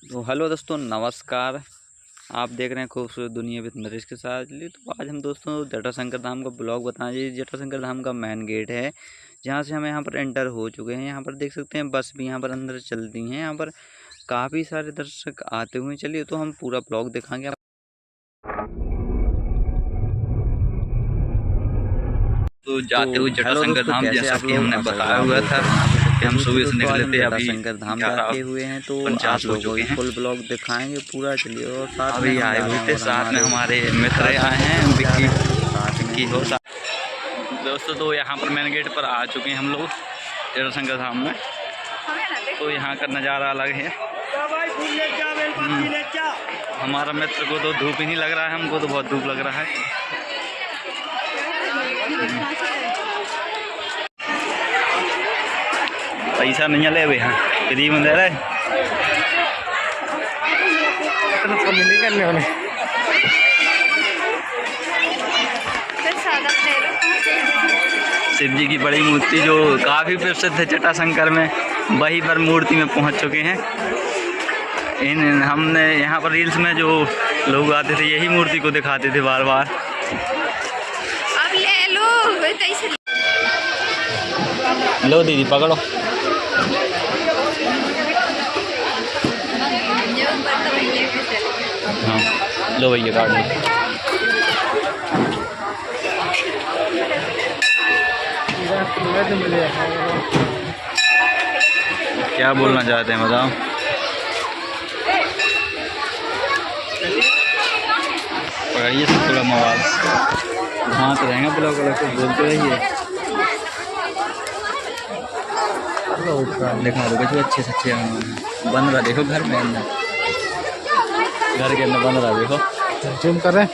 तो हेलो दोस्तों, नमस्कार। आप देख रहे हैं खूबसूरत दुनिया विद नरेश के साथ। चलिए, तो आज हम दोस्तों जटाशंकर धाम का ब्लॉग बताएं। ये जटाशंकर धाम का मेन गेट है, जहाँ से हम यहाँ पर एंटर हो चुके हैं। यहाँ पर देख सकते हैं बस भी यहाँ पर अंदर चलती हैं। यहाँ पर काफ़ी सारे दर्शक आते हुए। चलिए, तो हम पूरा ब्लॉग दिखाएंगे। तो जाते हुए जटाशंकर धाम, जैसा कि हमने बताया हुआ था कि हम सुबह से निकले थे, अभी जटाशंकर धाम जाते हुए हैं। तो आप लोगों को फुल ब्लॉग दिखाएंगे पूरा। चलिए, और साथ अभी आए हुए थे, साथ में हमारे मित्र आए हैं, विक्की हो दोस्तों। तो यहाँ पर मेन गेट पर आ चुके हैं हम लोग जटाशंकर धाम में। तो यहाँ का नज़ारा अलग है। हमारा मित्र को तो धूप ही नहीं लग रहा है, हमको तो बहुत धूप लग रहा है। पैसा नहीं ले भैया, फ्री में दे रहे। शिव जी की बड़ी मूर्ति जो काफ़ी प्रसिद्ध है जटाशंकर में, वहीं पर मूर्ति में पहुंच चुके हैं। हमने यहाँ पर रील्स में जो लोग आते थे, यही मूर्ति को दिखाते थे बार बार। अब ले लो, लो दीदी, पकड़ो। हाँ, लो भैया, काट लो। क्या बोलना चाहते हैं बताओ। पकड़िए सब थोड़ा मोबाइल, हाँ तो रहेंगे ब्लॉग वाला को बोलते रहिए। दिखा दो कुछ अच्छे से अच्छे बन रहा, देखो घर में अंदर, घर के अंदर बन रहा, देखो जूम कर रहे हैं।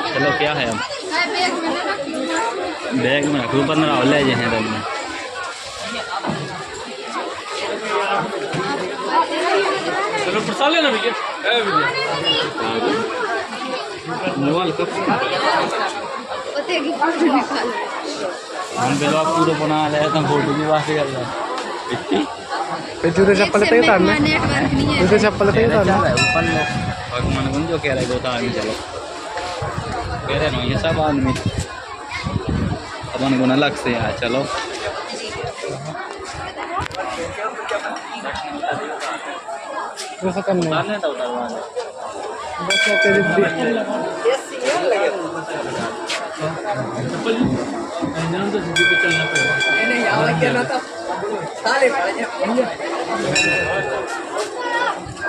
चलो, क्या है अब बैग में खूब बन रहा, ले जाए हैं में। चलो प्रसाद लेना भैया, मोबाइल कब हम ब्लॉग पूरा बना रहे हैं, तो फोटो की बात कर रहे हैं। जूते चप्पल पे उतारना, जूते चप्पल पे उतारना ऊपर भगवान कौन जो कह रहे हैं, आदमी चलो कह रहे ना, ये सब आदमी अपन को अलग से है। चलो, वैसा करना है बस चलना पड़ेगा।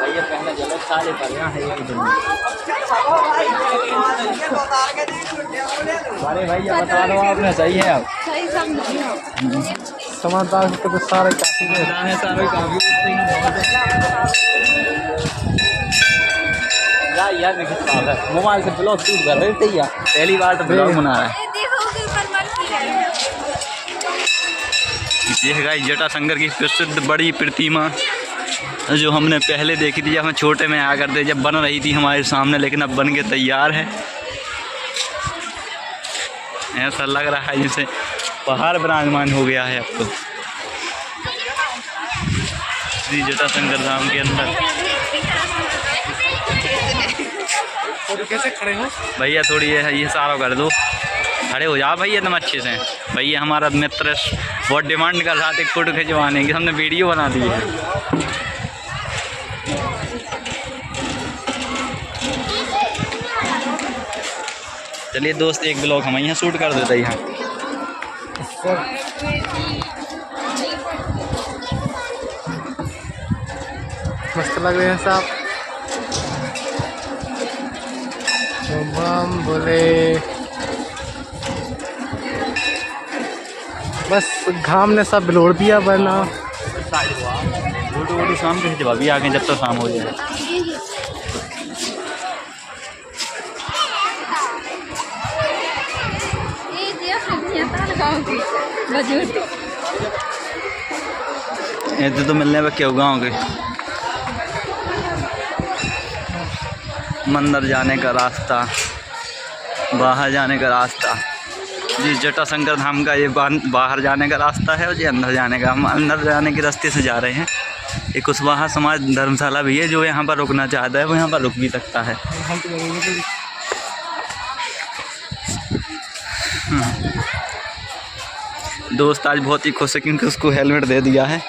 भैया पहले चलो, सारे पर यहाँ है अरे भैया बता दो, आपने सही है। आप समझदार तो सारे काफी है, सारे काफी यार मोबाइल से ब्लॉग शूट कर रहे थे यार, पहली बार तो ब्लॉग बना रहा है। ये गाइस जटाशंकर की प्रसिद्ध बड़ी प्रतिमा जो हमने पहले देखी थी, जब हम छोटे में आया करते, जब बन रही थी हमारे सामने, लेकिन अब बन के तैयार है। ऐसा लग रहा है जैसे पहाड़ विराजमान हो गया है अब तो श्री जटाशंकर धाम के अंदर। कैसे खड़े हो भैया, थोड़ी ये सारा कर दो, खड़े हो जाओ भैया तुम अच्छे से। भैया हमारा मित्र बहुत डिमांड कर रहा था एक फ़ोटो खिंचवाने की, हमने वीडियो बना दी है। चलिए दोस्त, एक ब्लॉग हम यहाँ शूट कर देते हैं। मस्त लग रहे हैं साहब, बम बोले। बस घाम ने सब बिलोड़ दिया, वरना फोटो शाम के जब अभी आ गए, जब तक शाम हो जाए। ऐसे तो मिलने में क्यों गाँव के मंदिर जाने का रास्ता, बाहर जाने का रास्ता, जी जटाशंकर धाम का ये बाहर जाने का रास्ता है और ये अंदर जाने का। हम अंदर जाने के रास्ते से जा रहे हैं। एक कुशवाहा समाज धर्मशाला भी है, जो यहाँ पर रुकना चाहता है वो यहाँ पर रुक भी सकता है। दोस्त आज बहुत ही खुश है क्योंकि उसको हेलमेट दे दिया है।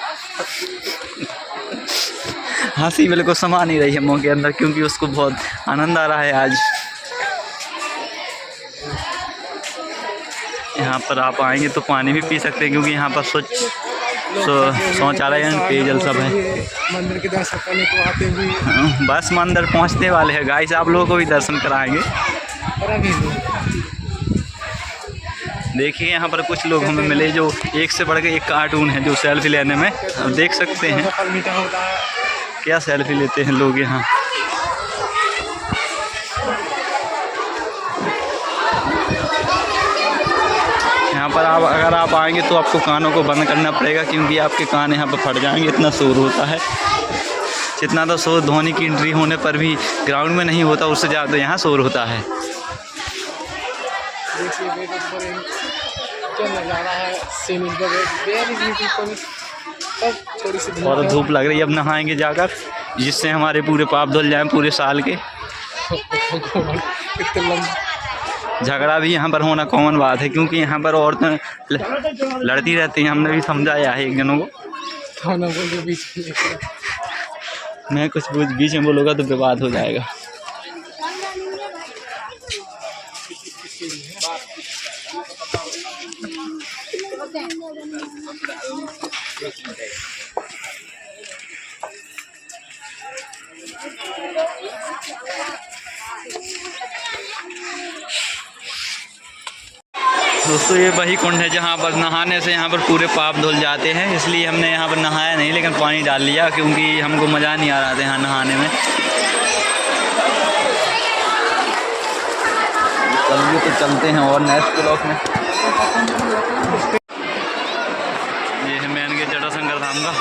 हंसी बिल्कुल समा नहीं रही है मुँह के अंदर क्योंकि उसको बहुत आनंद आ रहा है आज। यहाँ पर आप आएंगे तो पानी भी पी सकते हैं क्योंकि यहाँ पर शौचालय पेयजल सब है। मंदिर के दर्शन करने को आते हुए बस मंदिर पहुँचने वाले हैं गाइस, आप लोगों को भी दर्शन कराएंगे। देखिए यहाँ पर कुछ लोग हमें मिले जो एक से बढ़ के एक कार्टून है जो सेल्फी लेने में आप देख सकते हैं क्या सेल्फी लेते हैं लोग यहाँ। यहाँ पर आप अगर आप आएंगे तो आपको कानों को बंद करना पड़ेगा क्योंकि आपके कान यहाँ पर फट जाएंगे, इतना शोर होता है। जितना तो शोर धोनी की एंट्री होने पर भी ग्राउंड में नहीं होता, उससे ज़्यादा यहाँ शोर होता है। और धूप लग रही है, अब नहाएंगे जाकर जिससे हमारे पूरे पाप धुल जाएं पूरे साल के। झगड़ा भी यहाँ पर होना कॉमन बात है क्योंकि यहाँ पर औरतें लड़ती रहती हैं। हमने भी समझाया है एक जनों को। मैं कुछ बीच में बोलूँगा तो विवाद हो जाएगा। दोस्तों ये वही कुंड है जहाँ पर नहाने से यहाँ पर पूरे पाप धुल जाते हैं, इसलिए हमने यहाँ पर नहाया नहीं लेकिन पानी डाल लिया क्योंकि हमको मज़ा नहीं आ रहा था यहाँ नहाने में। चलिए तो चलते हैं और नेक्स्ट ब्लॉक में। ये है मेन गेट जटाशंकर धाम का।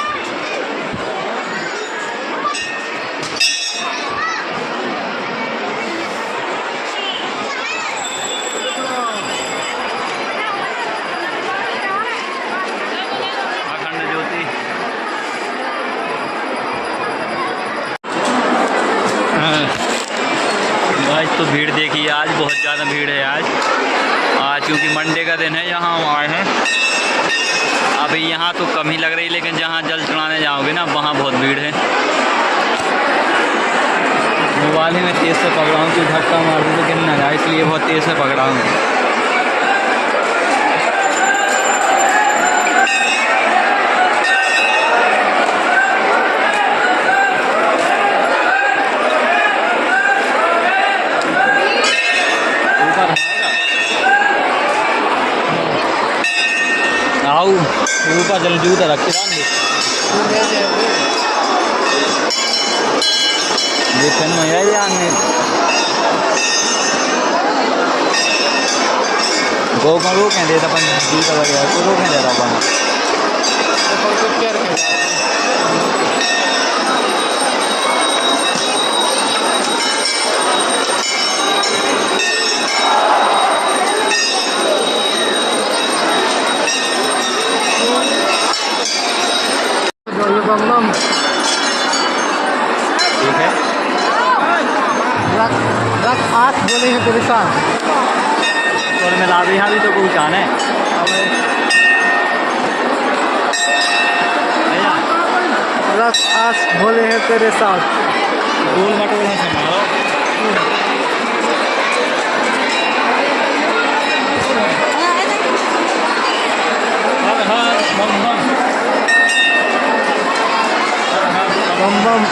आज तो भीड़ देखिए, आज बहुत ज़्यादा भीड़ है। आज क्योंकि मंडे का दिन है, यहाँ हम आए हैं। अभी यहाँ तो कम ही लग रही, लेकिन जहाँ जल चढ़ाने जाओगे ना वहाँ बहुत भीड़ है। मोबाइल ही में तेज़ से पकड़ा हूँ कि धक्का मार दूँ तो गिर ना जाए, इसलिए बहुत तेज़ से पकड़ा हूँ। आओ ऊपर जल जूता रख के देखन में है जाने गो को कह देता अपन जूता लगे को कह देता अपन ठीक है। रख हाथ बोले हैं तेरे साथ और मैं ला यहाँ भी तो कोई जाना है। रख आस बोले हैं तेरे साथ गोल मटोल है समारो। बम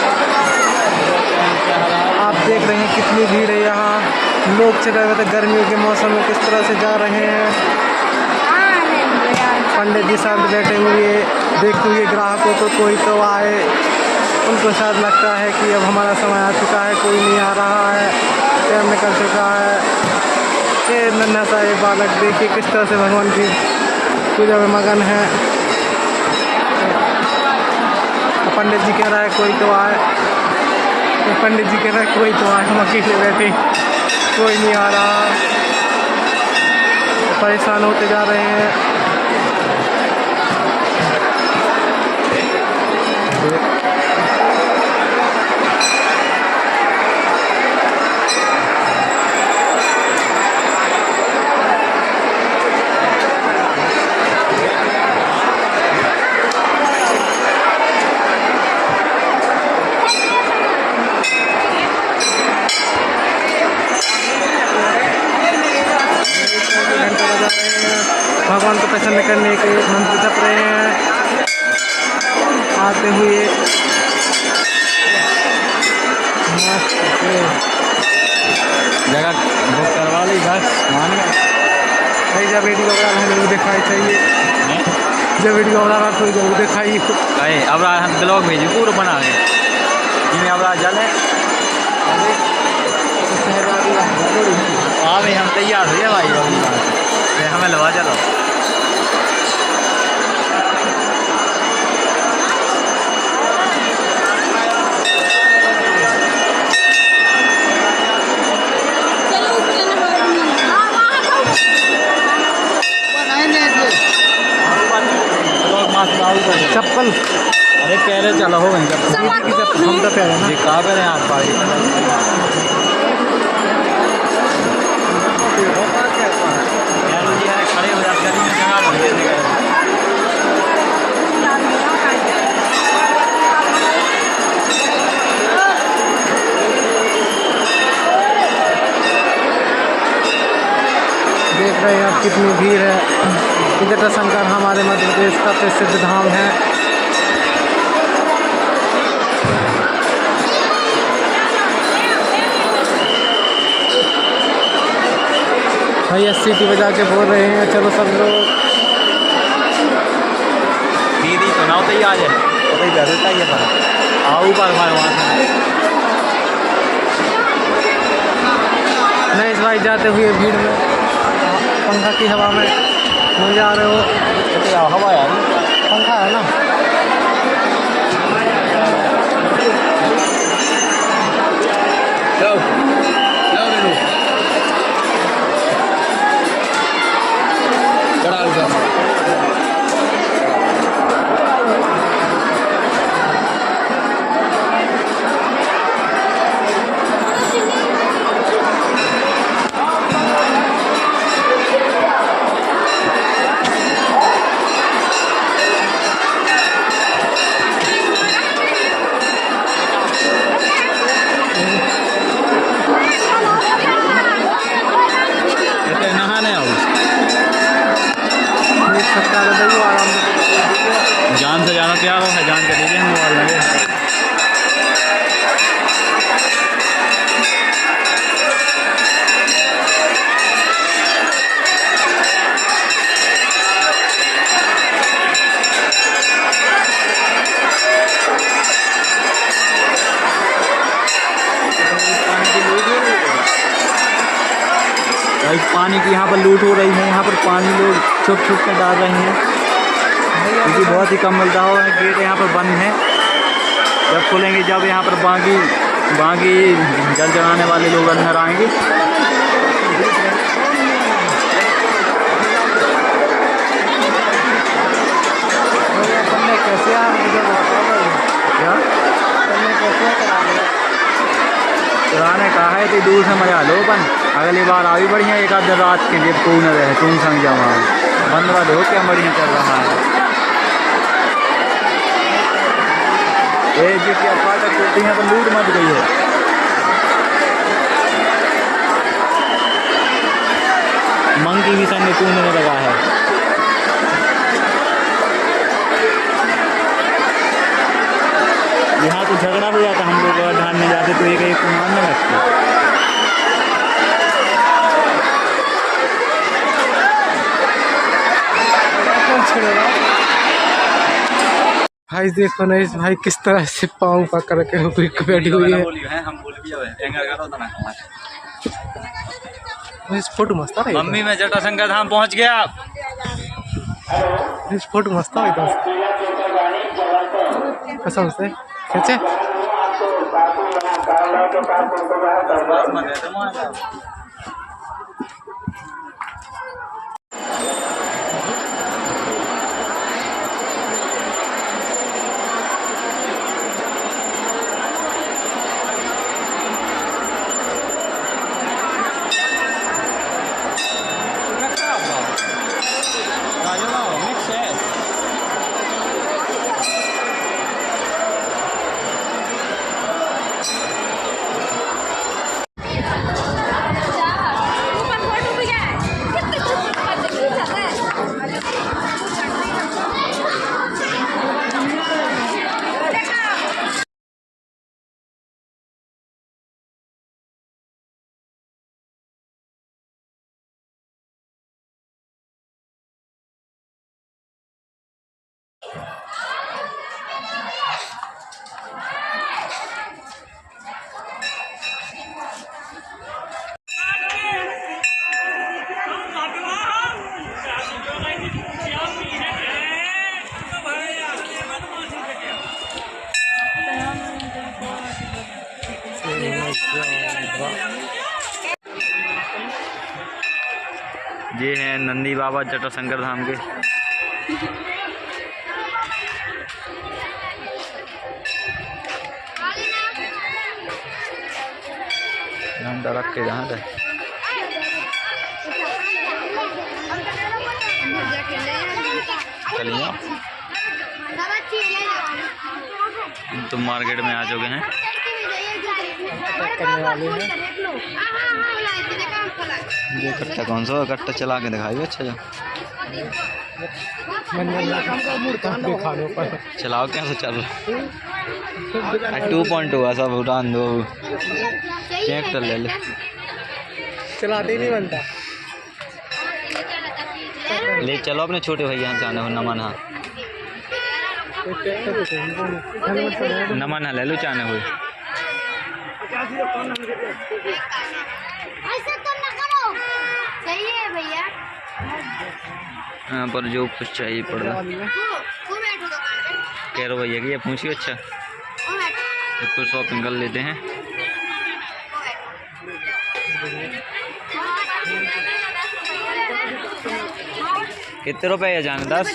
आप देख रहे हैं कितनी भीड़ है यहाँ। लोग चले गर्मियों के मौसम में किस तरह से जा रहे हैं। पंडित जी साथ बैठे हुए देखते हुए ग्राहकों को कोई तो आए, उनको शायद लगता है कि अब हमारा समय आ चुका है, कोई नहीं आ रहा है, टाइम निकल चुका है। ये नन्हा सा ये बालक देखिए किस तरह से भगवान की पूजा में मगन है। पंडित जी कह रहा है कोई तो आए, पंडित जी कह रहा है कोई तो आए, हम अकेले बैठे कोई नहीं आ रहा। परेशान होते जा रहे हैं। भगवान को प्रसन्न करने के मंत्र जप रहे हैं आते हुए। जगह बुक करवा ली बस मान गए भाई। जब वीडियो बना रहा है दिखाई चाहिए, जब वीडियो बना रहा थोड़ी जरूर दिखाई। अरे अब हम ब्लॉग भेजी पूरा बना रहे जिन्हें अब जल है हाँ भाई हम तैयार हुए भाई हमें लगा चलो। चप्पल अरे पहले चलो हो गई चप्पल हम तो पहले जी कहाँ पे आप पार्टी खड़े हो जाते देख रहे हैं आप कितनी भीड़ है। जटाशंकर हमारे मध्य प्रदेश का प्रसिद्ध धाम है। भैया सीटी बजा के बोल रहे हैं चलो सब लोग। दीदी तो नाव तैयार है तो इधर चाहिए पर आओ ऊपर हमारे वहाँ नहीं इस भाई जाते हुए भीड़ में पंखा की हवा में नहीं जा रहे हो। हवा यार पंखा है ना। जान से ज़्यादा प्यार है जान के दीजिए हम मोबाइल लगे पानी की यहाँ पर लूट हो रही है। यहाँ पर पानी लोग छुप छुप कर डाल रहे हैं क्योंकि बहुत ही कम मिलता हो। गेट यहाँ पर बंद है, जब खुलेंगे जब यहाँ पर बाकी जल जलाने वाले लोग अंदर आएंगे। कराने कहा है तो दूर से मजा लो अपन अगली बार आ भी बढ़िया एक आध रात के लिए कोई न रहे तुम संग जाओ बंदवा दो क्या बढ़िया चल रहा है। ये जी क्या फाटक खुलती है तो लूट मच गई है। मंकी भी संग कूदने में लगा है। यहाँ तो झगड़ा हो जाता हम लोग अगर धान में जाते तो एक को मारने लगते। भाई देखो ना इस भाई किस तरह से पाँव पकड़ के बैठी हुई है। इस फोटो मस्त है। मम्मी मैं जटाशंकर धाम पहुँच गया। इस फोटो मस्त है कसम से खींचे। ये हैं नंदी बाबा जटाशंकर धाम के। झंडा रख के जहाँ तक चलिए तुम मार्केट में आ चुके हैं। ये कट्टा कौन सा कट्टा चला के दिखाइए अच्छा जो चलाओ कैसे चल रहा 2.2 सब उड़ान दो ट्रैक्टर ले ले चलाते ही नहीं बनता। ले चलो अपने छोटे भैया से आने नमन हाँ नमन हाँ ले लो चाने हुए यहाँ पर जो कुछ चाहिए पड़ रहा कह रहे भैया कि ये पूछिए अच्छा कुछ शॉपिंग कर लेते हैं। कितने रुपए है जाने 10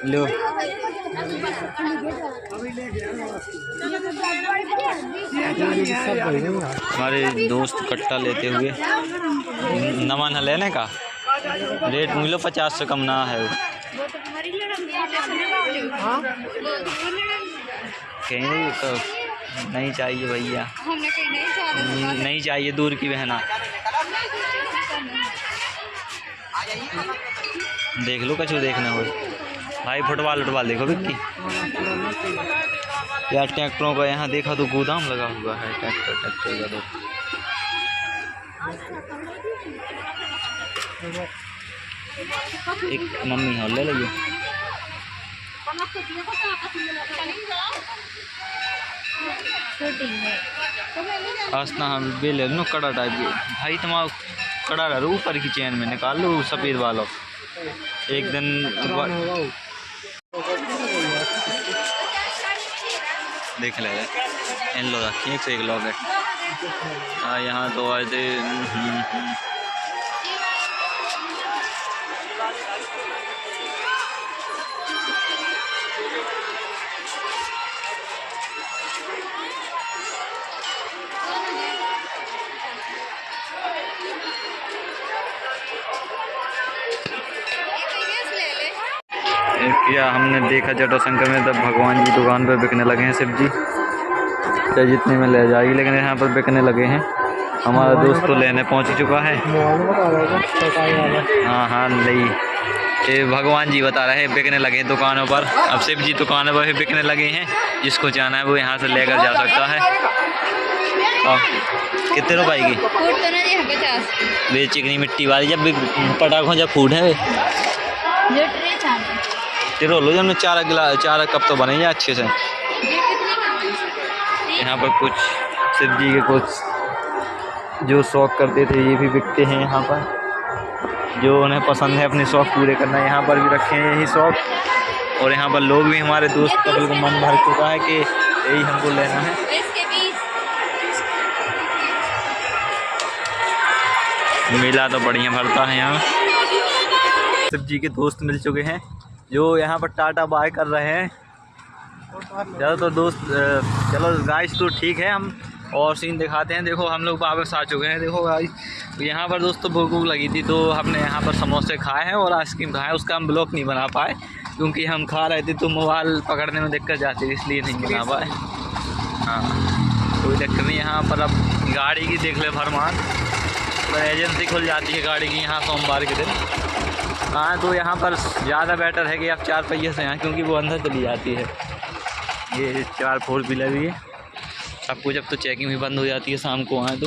लो हमारे दोस्त कट्टा लेते हुए नमन है लेने का रेट मिलो 50 से कम ना है कहीं तो नहीं चाहिए भैया नहीं चाहिए दूर की बहना देख लो कछु देखना हो भाई फुटबॉल देखो विक्की यार ट्रैक्टरों का यहाँ देखा तो गोदाम लगा हुआ है ट्रैक्टर का तो एक मम्मी है ले लीजिए आसना हम बे ले लो कड़ा टाइप की भाई तुम्हारा कड़ा रहा ऊपर की चैन में निकाल लो सफ़ेद वालों एक दिन देख ले इन लोग रखिए एक से एक लोग है यहाँ तो आए थे क्या हमने देखा जटाशंकर में तब भगवान जी दुकान पर बिकने लगे हैं शिव जी चाहे जितने में ले जाएगी लेकिन यहाँ पर बिकने लगे हैं। हमारा दोस्त तो लेने पहुँच चुका है हाँ नहीं ये भगवान जी बता रहे हैं बिकने लगे हैं दुकानों पर। अब शिव जी दुकानों पर भी बिकने लगे हैं जिसको जाना है वो यहाँ से लेकर जा सकता है। कितने रुपए की वे चिकनी मिट्टी वाली जब पटाखों जब फूट है लो जब 4 कप तो बने अच्छे से। यहाँ पर कुछ शिव जी के कुछ जो शौक करते थे ये भी बिकते हैं यहाँ पर जो उन्हें पसंद है अपने शौक पूरे करना यहाँ पर भी रखे हैं यही शौक। और यहाँ पर लोग भी हमारे दोस्त का बिल्कुल मन भर चुका है कि यही हमको लेना है। मेला तो बढ़िया भरता है यहाँ। शिव जी के दोस्त मिल चुके हैं जो यहाँ पर टाटा बाय कर रहे हैं। चलो तो दोस्त चलो गाइस तो ठीक है हम और सीन दिखाते हैं। देखो हम लोग वापस आ चुके हैं। देखो गाइस यहाँ पर दोस्तों भूख लगी थी तो हमने यहाँ पर समोसे खाए हैं और आइसक्रीम खाए। उसका हम ब्लॉग नहीं बना पाए क्योंकि हम खा रहे थे तो मोबाइल पकड़ने में दिक्कत जाती है इसलिए नहीं बना पाए। हाँ कोई दिक्कत नहीं। यहाँ पर अब गाड़ी की देख ले फरमान तो एजेंसी खुल जाती है गाड़ी की यहाँ सोमवार के दिन। हाँ तो यहाँ पर ज़्यादा बेटर है कि आप 4 पहिए से आएँ क्योंकि वो अंदर चली जाती है। ये 4 4 व्हीलर भी है। सब कुछ अब तो चेकिंग भी बंद हो जाती है शाम को आए तो।